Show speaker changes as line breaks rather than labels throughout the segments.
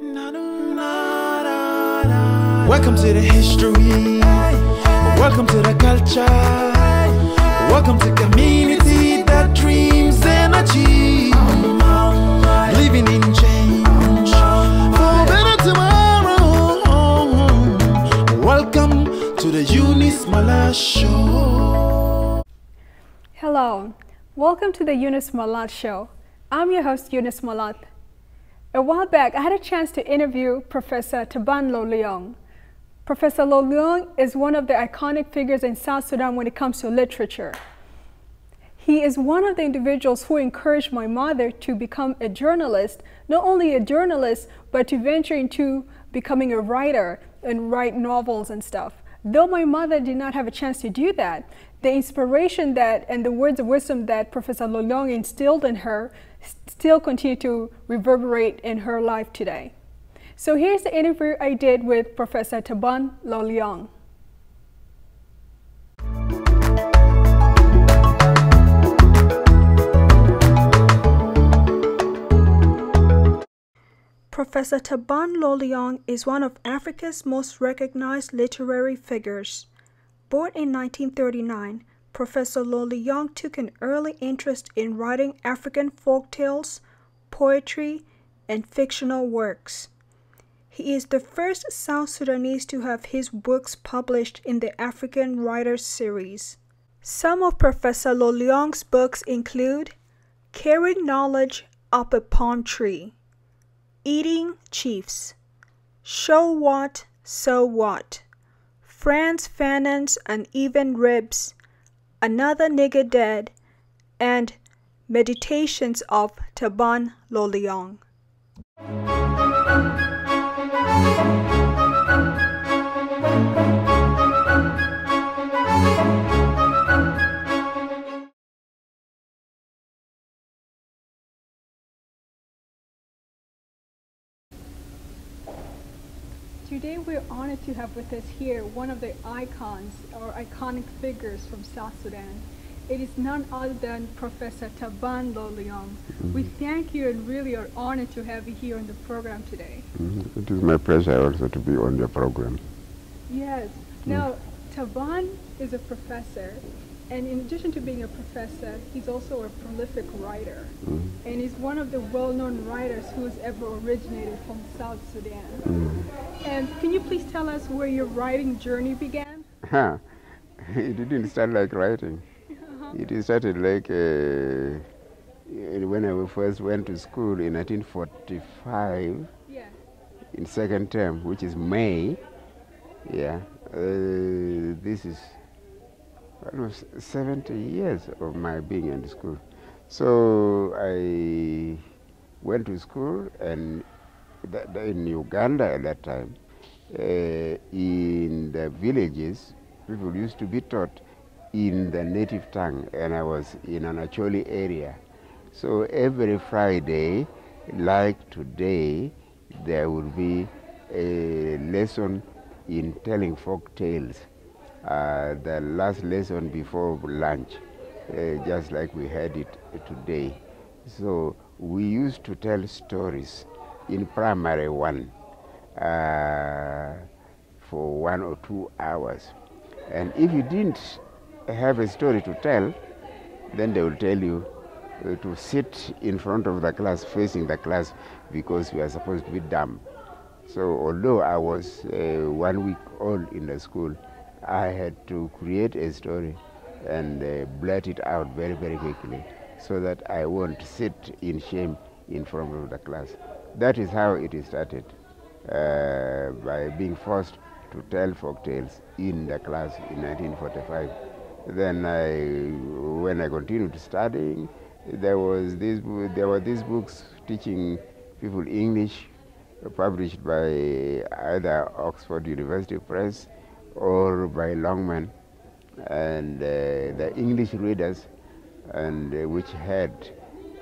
Welcome to the history. Welcome to the culture. Welcome to community that dreams and achieve. Living in change for better tomorrow. Welcome to the Eunice Malath Show.
Hello, welcome to the Eunice Malath Show. I'm your host, Eunice Malath. A while back, I had a chance to interview Professor Taban Lo Liyong. Professor Lo Liyong is one of the iconic figures in South Sudan when it comes to literature. He is one of the individuals who encouraged my mother to become a journalist, not only a journalist, but to venture into becoming a writer and write novels and stuff. Though my mother did not have a chance to do that, the inspiration that and the words of wisdom that Professor Lo Liyong instilled in her still continue to reverberate in her life today. So here's the interview I did with Professor Taban Lo Liyong. Professor Taban Lo Liyong is one of Africa's most recognized literary figures. Born in 1939, Professor Lo Liyong took an early interest in writing African folktales, poetry, and fictional works. He is the first South Sudanese to have his books published in the African Writers series. Some of Professor Lo Liyong's books include Carrying Knowledge Up a Palm Tree, Eating Chiefs, Show What, So What, Franz Fanon's Uneven Ribs, Another Nigger Dead, and Meditations of Taban Lo Liyong. Today we're honored to have with us here one of the icons or iconic figures from South Sudan. It is none other than Professor Taban Lo Liyong. We thank you and really are honored to have you here on the program today.
It is my pleasure also to be on your program.
Yes. Now, Taban is a professor, and in addition to being a professor, he's also a prolific writer. And he's one of the well-known writers who has ever originated from South Sudan. And can you please tell us where your writing journey began?
It didn't start like writing. It started like when I first went to school in 1945, in second term, which is May. This is almost 70 years of my being in school. So I went to school, and in Uganda at that time, in the villages, people used to be taught in the native tongue, and I was in an Acholi area. So every Friday, like today, there would be a lesson in telling folk tales. The last lesson before lunch, just like we had it today. So we used to tell stories in primary one for 1 or 2 hours. And if you didn't have a story to tell, then they will tell you to sit in front of the class, facing the class, because we are supposed to be dumb. So although I was 1 week old in the school, I had to create a story and blurt it out very, very quickly, so that I won't sit in shame in front of the class. That is how it started, by being forced to tell folk tales in the class in 1945. Then when I continued studying, there were these books teaching people English, published by either Oxford University Press or by Longman, and the English readers, and which had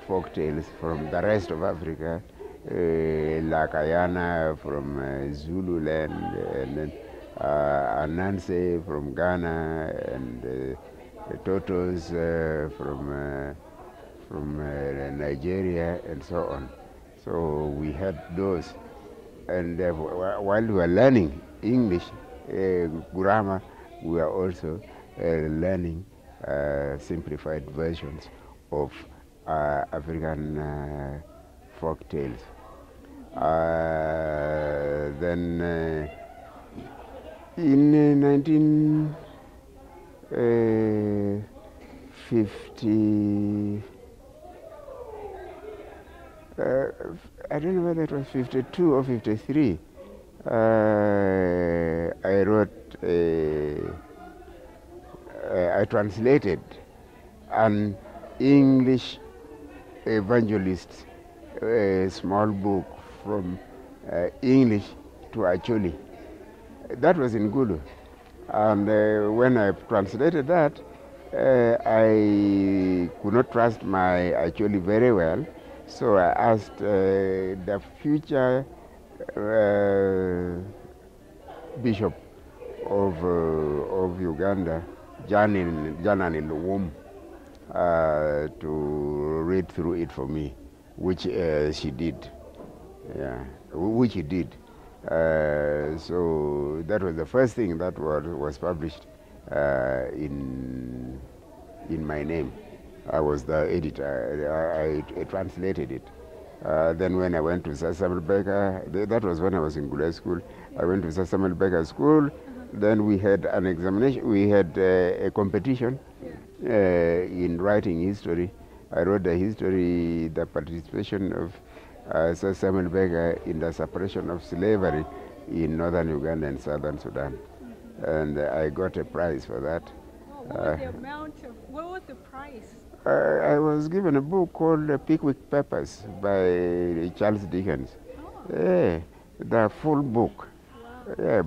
folk tales from the rest of Africa, Lakayana from Zululand, and then Ananse from Ghana, and Totos from Nigeria, and so on. So we had those And while we were learning English grammar, we were also learning simplified versions of African folk tales. Then in 1950, I don't know whether it was 52 or 53, I translated an English evangelist, a small book from English to Acholi. That was in Gulu. And when I translated that, I could not trust my Acholi very well. So I asked the future bishop of Uganda, Janani Luwum, to read through it for me, which she did. Yeah, which he did. So that was the first thing that was published in my name. I was the editor. I translated it. Then when I went to Sir Samuel Baker, that was when I was in Gule School. I went to Sir Samuel Baker School. Then we had an examination. We had a competition in writing history. I wrote the history, the participation of Sir Samuel Baker in the suppression of slavery in northern Uganda and southern Sudan. And I got a prize for that.
What was the prize?
I was given a book called Pickwick Papers by Charles Dickens. Yeah, the full book,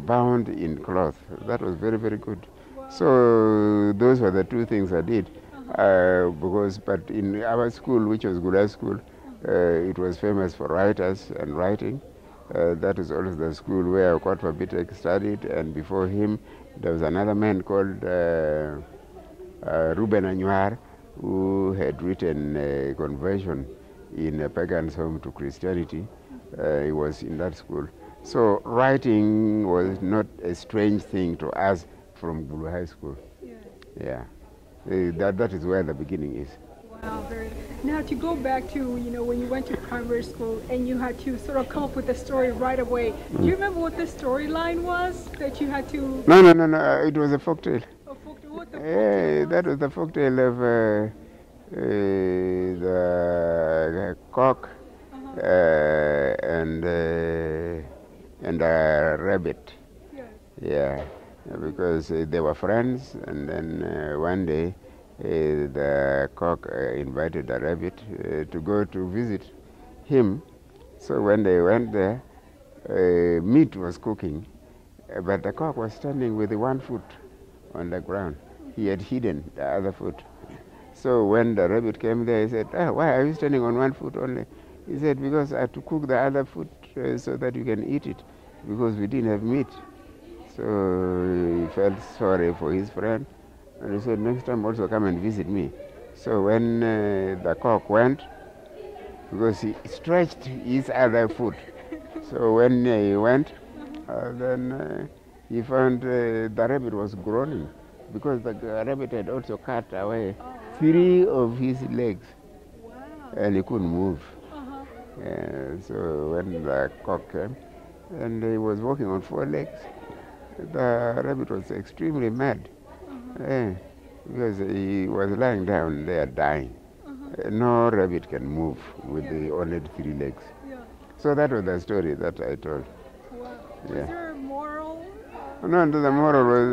bound in cloth. That was very, very good. Wow. So those were the two things I did. But in our school, which was Gula School, it was famous for writers and writing. That is also the school where Okotwa Bitek studied, and before him there was another man called Ruben Anywar, who had written a conversion in a pagan's home to Christianity. He was in that school. So writing was not a strange thing to us from Gulu High School. Yeah. That is where the beginning is.
Wow, very. Now to go back to, when you went to primary school and you had to sort of come up with a story right away. Do you remember what the storyline was that you had to?
No. It was a folktale.
A folktale? What the folktale?
That was the folktale of the cock and a rabbit. Yeah, because they were friends, and then one day the cock invited the rabbit to go to visit him. So when they went there, meat was cooking, but the cock was standing with one foot on the ground. He had hidden the other foot. So when the rabbit came there, he said, why are you standing on one foot only? He said, because I had to cook the other foot so that you can eat it, because we didn't have meat. So he felt sorry for his friend, and he said, next time also come and visit me. So when the cock went, because he stretched his other foot, so when he went, then he found the rabbit was groaning, because the rabbit had also cut away 3 of his legs.
Wow.
And he couldn't move. So when the cock came, and he was walking on 4 legs, the rabbit was extremely mad, because he was lying down there dying. No rabbit can move with the only 3 legs. So that was the story that I told.
Wow. Was there a moral?
No, the moral was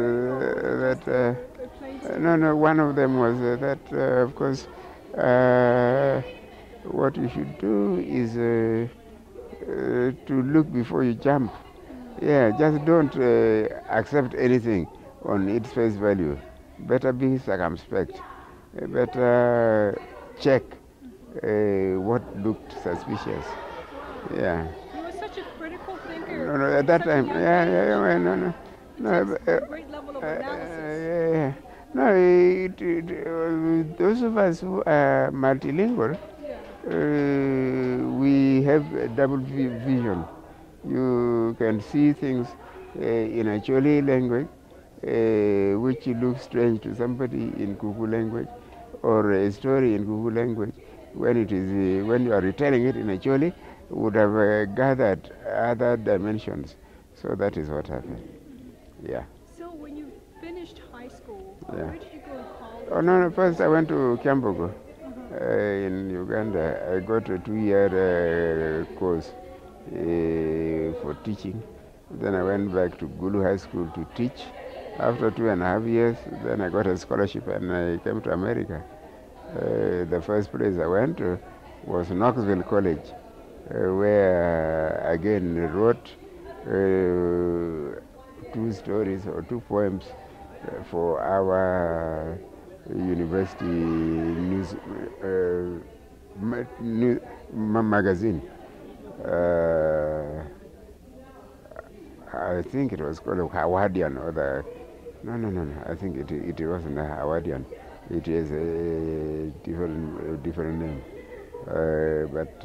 that one of them was that, of course, what you should do is to look before you jump. Yeah, just don't accept anything on its face value. Better be circumspect. Better check what looked suspicious. Yeah.
You were such a critical thinker.
No, at that time, no.
Great level of analysis.
No, those of us who are multilingual, we have a double vision. You can see things in Acholi language, which looks strange to somebody in Kuku language, or a story in Kuku language. When you are retelling it in Acholi, would have gathered other dimensions. So that is what happened. Yeah.
So when you finished high school,
Yeah.
where did you go to college?
Oh no! First I went to Kyambogo in Uganda. I got a 2-year course for teaching. Then I went back to Gulu High School to teach. After 2.5 years, then I got a scholarship and I came to America. The first place I went to was Knoxville College, where I again wrote 2 stories or 2 poems for our university news magazine. I think it was called Howardian or the... No. I think it wasn't a Howardian. It is a different name. But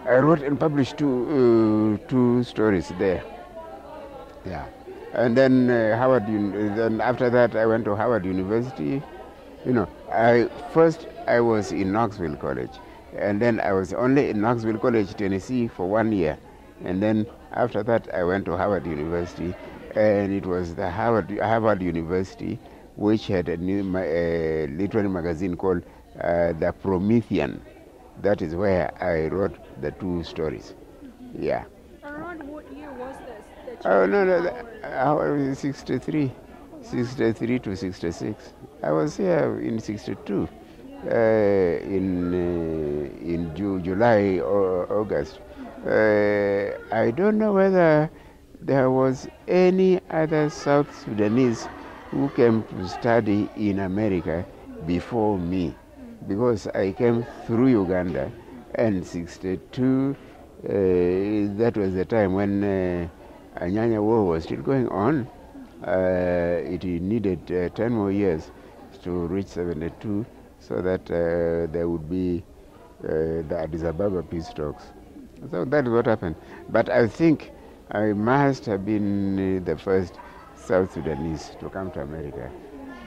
I wrote and published 2 stories there. Yeah. And then then after that I went to Howard University. You know, I was in Knoxville College, and then I was only in Knoxville College, Tennessee for 1 year. And then after that I went to Howard University, and it was the Howard University which had a new literary magazine called The Promethean. That is where I wrote the 2 stories. Yeah.
Around what year was this?
Oh no, I was 63 to 66. I was here in 62, in July or August. I don't know whether there was any other South Sudanese who came to study in America before me, because I came through Uganda, and 62, that was the time when Anyanya War was still going on. It needed 10 more years to reach 72, so that there would be the Addis Ababa peace talks. So that is what happened. But I think I must have been the first South Sudanese to come to America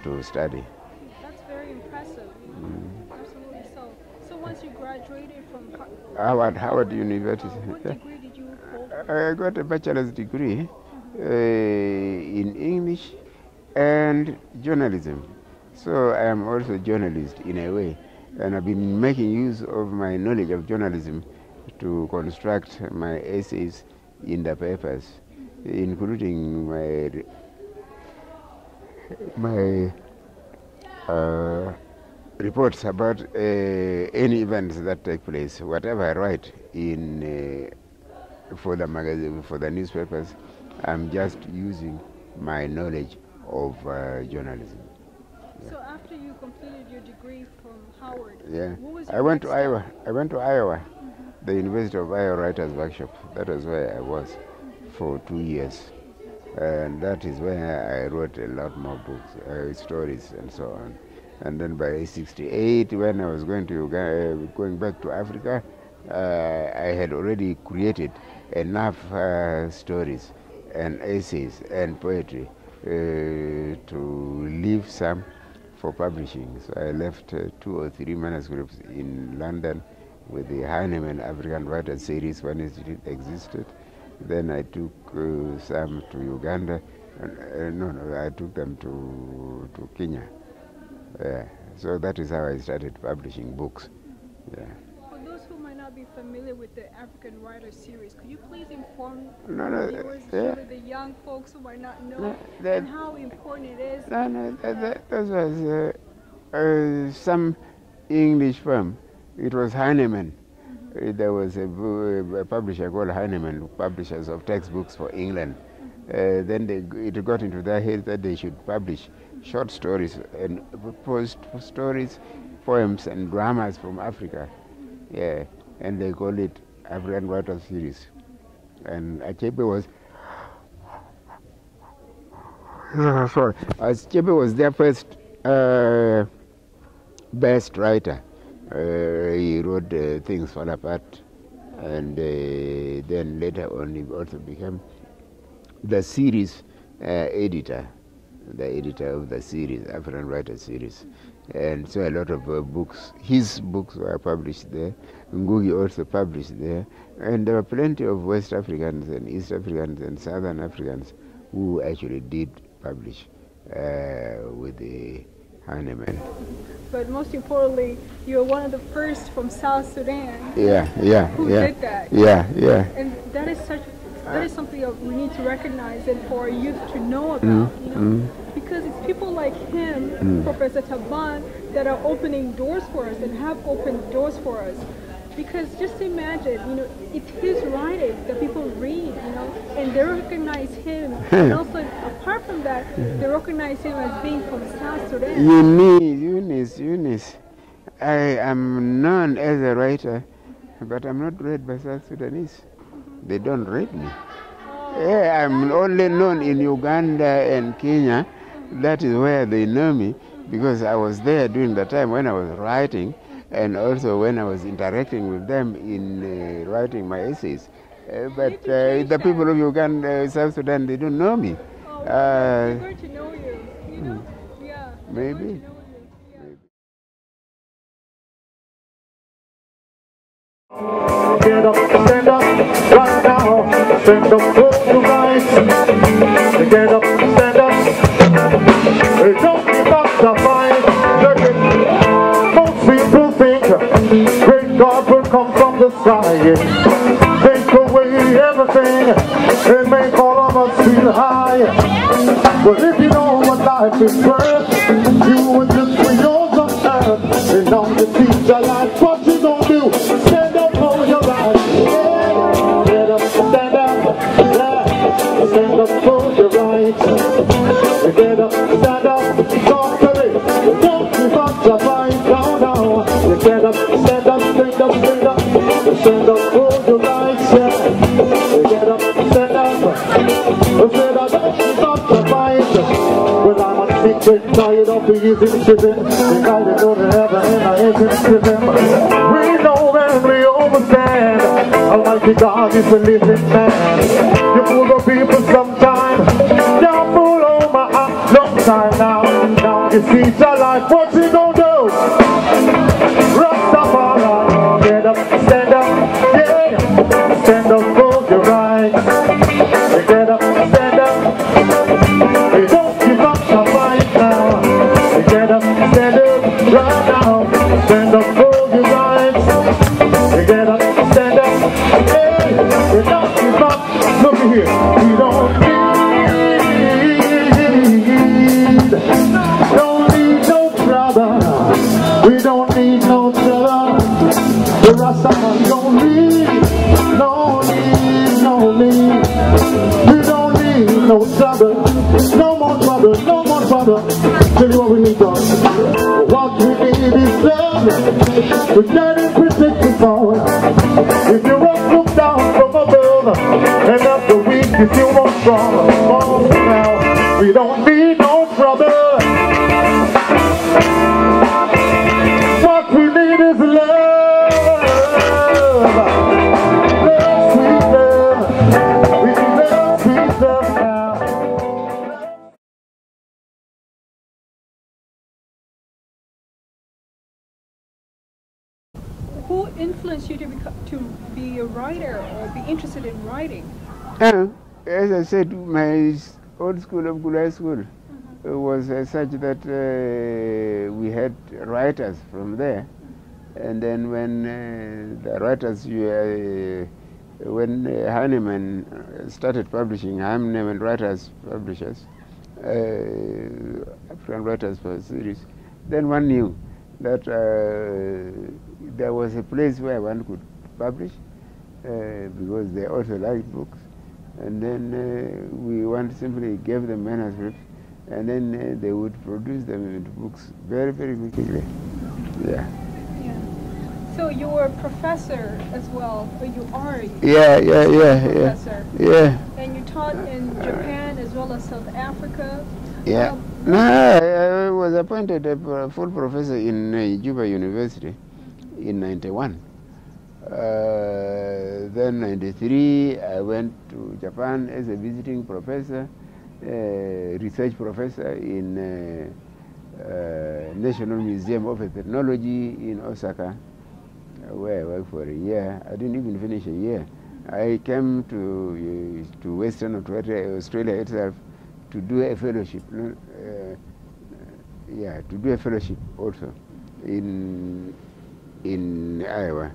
to study.
That's very impressive. Absolutely so. So once you graduated from
Howard University.
What degree did you hold?
I got a bachelor's degree in English and journalism. So I am also a journalist in a way, and I've been making use of my knowledge of journalism to construct my essays in the papers, including my reports about any events that take place. Whatever I write in for the magazine, for the newspapers, I'm just using my knowledge of journalism.
So after you completed your degree from Howard,
Yeah,
what was
I
your
went
next
to Iowa.
step?
I went to Iowa, the University of Iowa Writers Workshop. That was where I was for 2 years, and that is where I wrote a lot more books, stories, and so on. And then by '68, when I was going back to Africa, I had already created enough stories and essays and poetry to leave some for publishing. So I left 2 or 3 manuscripts in London with the Heinemann African Writers Series when it existed. Then I took some to Uganda. I took them to Kenya. So that is how I started publishing books. Yeah.
For those who might not be familiar with the African Writers Series, could you please inform
No,
viewers,
yeah.
especially the young folks who might not know,
that-
and how important it is?
That was some English firm. It was Heinemann. There was a publisher called Heinemann, publishers of textbooks for England. Then it got into their head that they should publish short stories and stories, poems and dramas from Africa. Yeah, and they call it African Writers Series. And Achebe was Achebe was their first best writer. He wrote Things Fall Apart, and then later on he also became the series editor, the editor of the series, African Writer series. And so a lot of books, his books were published there. Ngugi also published there. And there were plenty of West Africans and East Africans and Southern Africans who actually did publish with the Heinemann.
But most importantly, you're one of the first from South Sudan who did that. And that is something that we need to recognize and for our youth to know about, you know? Because it's people like him, Professor Taban, that are opening doors for us and have opened doors for us. Because just imagine, you know, it's his writing that people read, you know, and they recognize him. And also, apart from that, they recognize him as being from South Sudan.
Eunice, I am known as a writer, but I'm not read by South Sudanese. They don't read me. I'm only known in Uganda and Kenya. That is where they know me, because I was there during the time when I was writing, and also when I was interacting with them in writing my essays. But the people of Uganda, South Sudan, they don't know me.
They're going to know you, you know? Yeah.
Maybe.
Get up, stand up, right now. Stand up, close your eyes. Get up, stand up. Don't give up the fight. Most people think great God will come from the sky. Take away everything and make all of us feel high. But if you know what life is worth, you would just for yours on earth. And on the teacher life, what you gonna do? Stand up for your right. Get up, stand up. Stand up for your right. Get up, stand up. Don't give up the fight. No. Get up, stand up, stand up, stand up. Stand up for your right. Get up, stand up. Stand up, don't give up the fight. Well, I'm a secret, tired of the easy shipping. The guy that know the heaven and I ain't shipping. We know and we understand. Almighty God is a living man. You fool the people sometime. You fool all my long time now. Now you see your life, what's he gonna do? Rastafari, get up, stand up, yeah. Stand up for your rights. Get up, stand up. Hey, don't give up the fight now. Get up, stand up, right now. Stand up for your rights. Get up, stand up. Hey, don't give up. Look here, we don't need no brother. We don't need no brother. The Rastaman don't need no need. We don't need no trouble. No more trouble, no more trouble. Tell you what we need, God. What we need is love. To get and protect the power. If you won't look down from above, and after weak, if you won't strong, now we don't need no trouble. What we need is love. Love, sweet love. We need love, sweet love now.
Who influenced you to be a writer or be interested in writing?
As I said, my old school of Gulai School was such that we had writers from there. And then when the writers, when Heinemann started publishing, Heinemann Writers Publishers, African Writers for a series, then one knew that there was a place where one could publish because they also liked books. And then we simply gave them manuscripts, and then they would produce them into books very, very quickly. Yeah.
So you were a professor as well, or you are a professor.
Yeah.
And you taught in Japan as well as South Africa.
Yeah. No, I was appointed a full professor in Juba University in '91. then 93, I went to Japan as a visiting professor, research professor in National Museum of Ethnology in Osaka, where I worked for a year. I didn't even finish a year. I came to Western Australia itself to do a fellowship. To do a fellowship also in Iowa.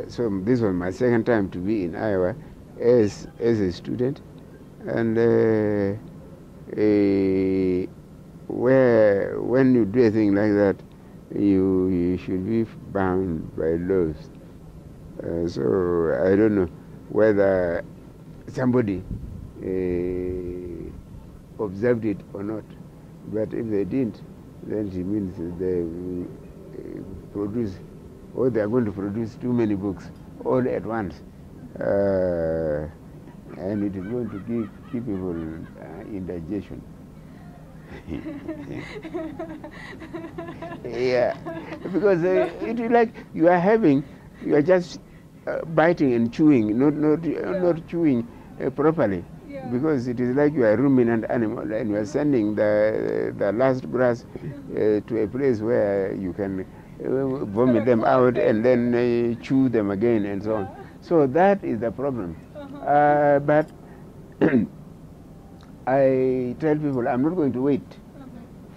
So this was my second time to be in Iowa as a student, and when you do a thing like that, you should be bound by laws. So I don't know whether somebody observed it or not, but if they didn't, then it means they will produce, or they are going to produce too many books all at once, and it is going to keep people indigestion. Yeah, because it is like you are just biting and chewing, not chewing properly. Yeah. Because it is like you are a ruminant animal and you are sending the last grass to a place where you can vomit them out and then chew them again and so on. So that is the problem. But I tell people I'm not going to wait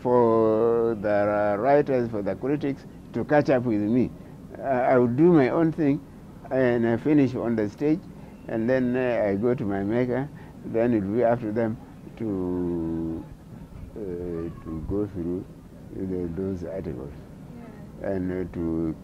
for the writers, for the critics to catch up with me. I will do my own thing and I finish on the stage, and then I go to my maker. Then it will be after them to go through those articles, yeah, and to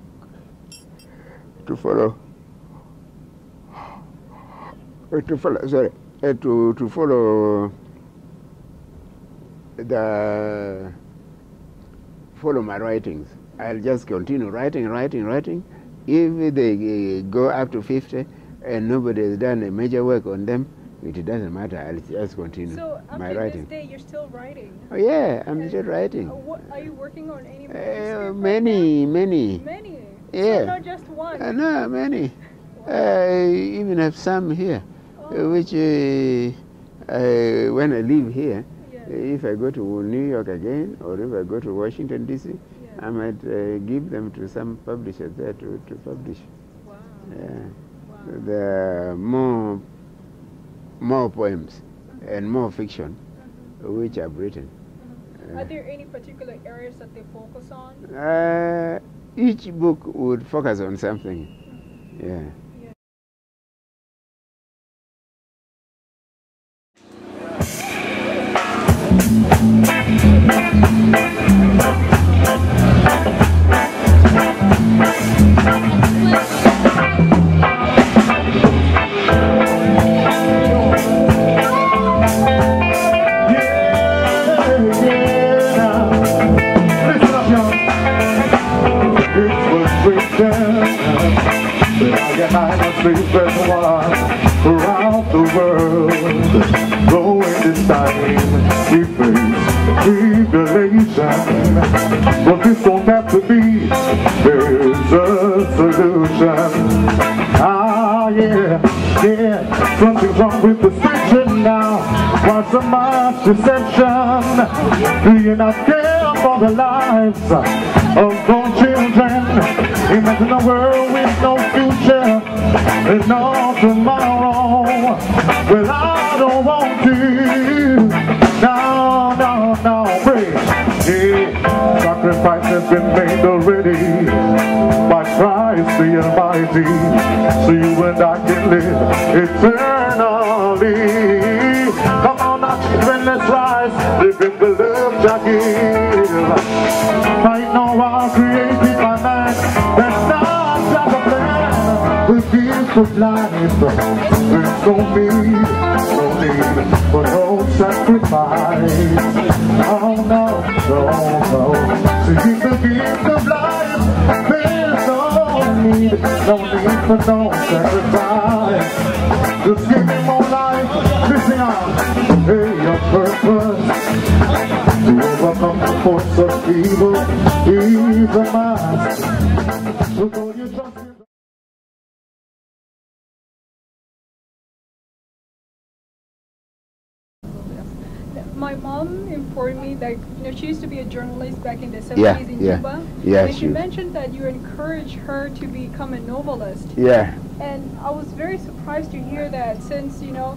follow my writings. I'll just continue writing. If they go up to 50 and nobody has done a major work on them, it doesn't matter. I'll just continue my writing. So
this day, you're still writing?
Oh yeah, I'm still writing.
What, are you working on any manuscript?
Many.
Many?
Yeah.
So not just one?
No, many. Wow. I even have some here, which when I live here, yeah, if I go to New York again, or if I go to Washington, D.C., yeah, I might give them to some publishers there to publish.
Wow.
Yeah.
Wow.
There are more poems and more fiction which I've written.
Are there any particular areas that they focus on?
Each book would focus on something. Yeah.
Around the world, though in this time we face tribulation, but this don't have to be, there's a solution. Yeah, something's wrong with the station now. What's so much deception? Do you not care for the lives of those children? Imagine a world with no future and no tomorrow. Well, I don't want to. No, pray. Yeah, sacrifice has been made already by Christ the Almighty, so you and I can live eternally. Come on now, children, let's rise, live in the love I give. Right now I'm created by man, that's not like a plan. The gift of life, there's no need for no sacrifice. Oh no. So he's the gift of life, there's no need for no sacrifice. Just give me more life, listen out, hey, your purpose to overcome the force of evil is a must. So go your trust in
My mom informed me that she used to be a journalist back in the 70s
Yeah,
in
yeah.
Juba.
Yeah,
and she
she-
mentioned that you encouraged her to become a novelist.
Yeah,
And I was very surprised to hear that, since it was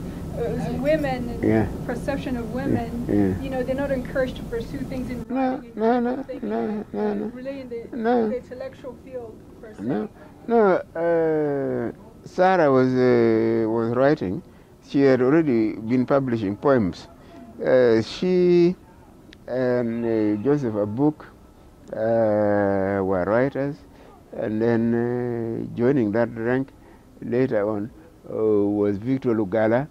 women and
Yeah.
perception of women,
Yeah.
they're not encouraged to pursue things in
No,
writing.
no, no,
thinking,
no, no.
really in
No.
the intellectual field per se.
No, Sarah was writing. She had already been publishing poems. She and Joseph Abuk were writers, and then joining that rank later on was Victor Lugala,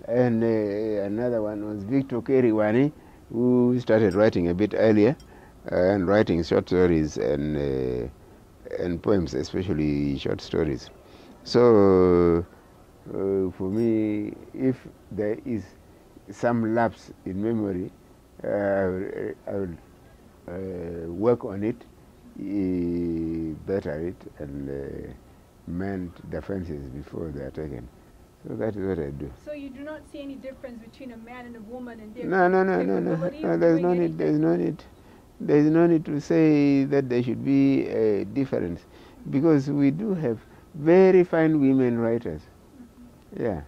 and another one was Victor Keriwani, who started writing a bit earlier and writing short stories and poems, especially short stories. So for me, if there is some lapse in memory, I would work on it, better it, and mend the fences before they are taken. So that is what I do.
So you do not see any difference between a man and a woman and their
No.
capability of
There's
doing
no need.
anything?
There's no need. There's no need to say that there should be a difference, because we do have very fine women writers. Yeah.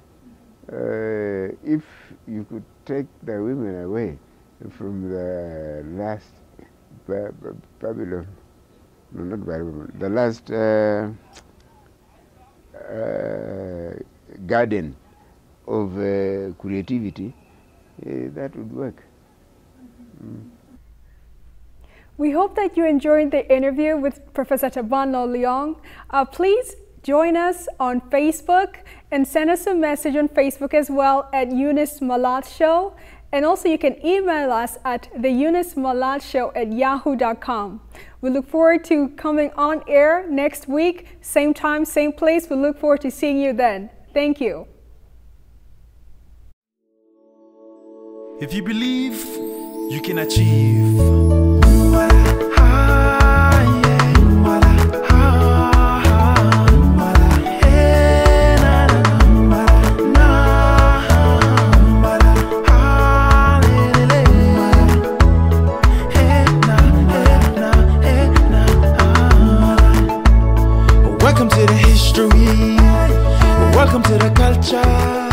If you could take the women away from the last Babylon, no, not Babylon, the last garden of creativity, that would work.
We hope that you enjoyed the interview with Professor Taban Lo Liyong. Please join us on Facebook and send us a message on Facebook as well at Eunice Malath Show. And also you can email us at theeunicemalathshow@yahoo.com. We look forward to coming on air next week, same time, same place. We look forward to seeing you then. Thank you.
If you believe, you can achieve. Welcome to the history. Welcome to the culture.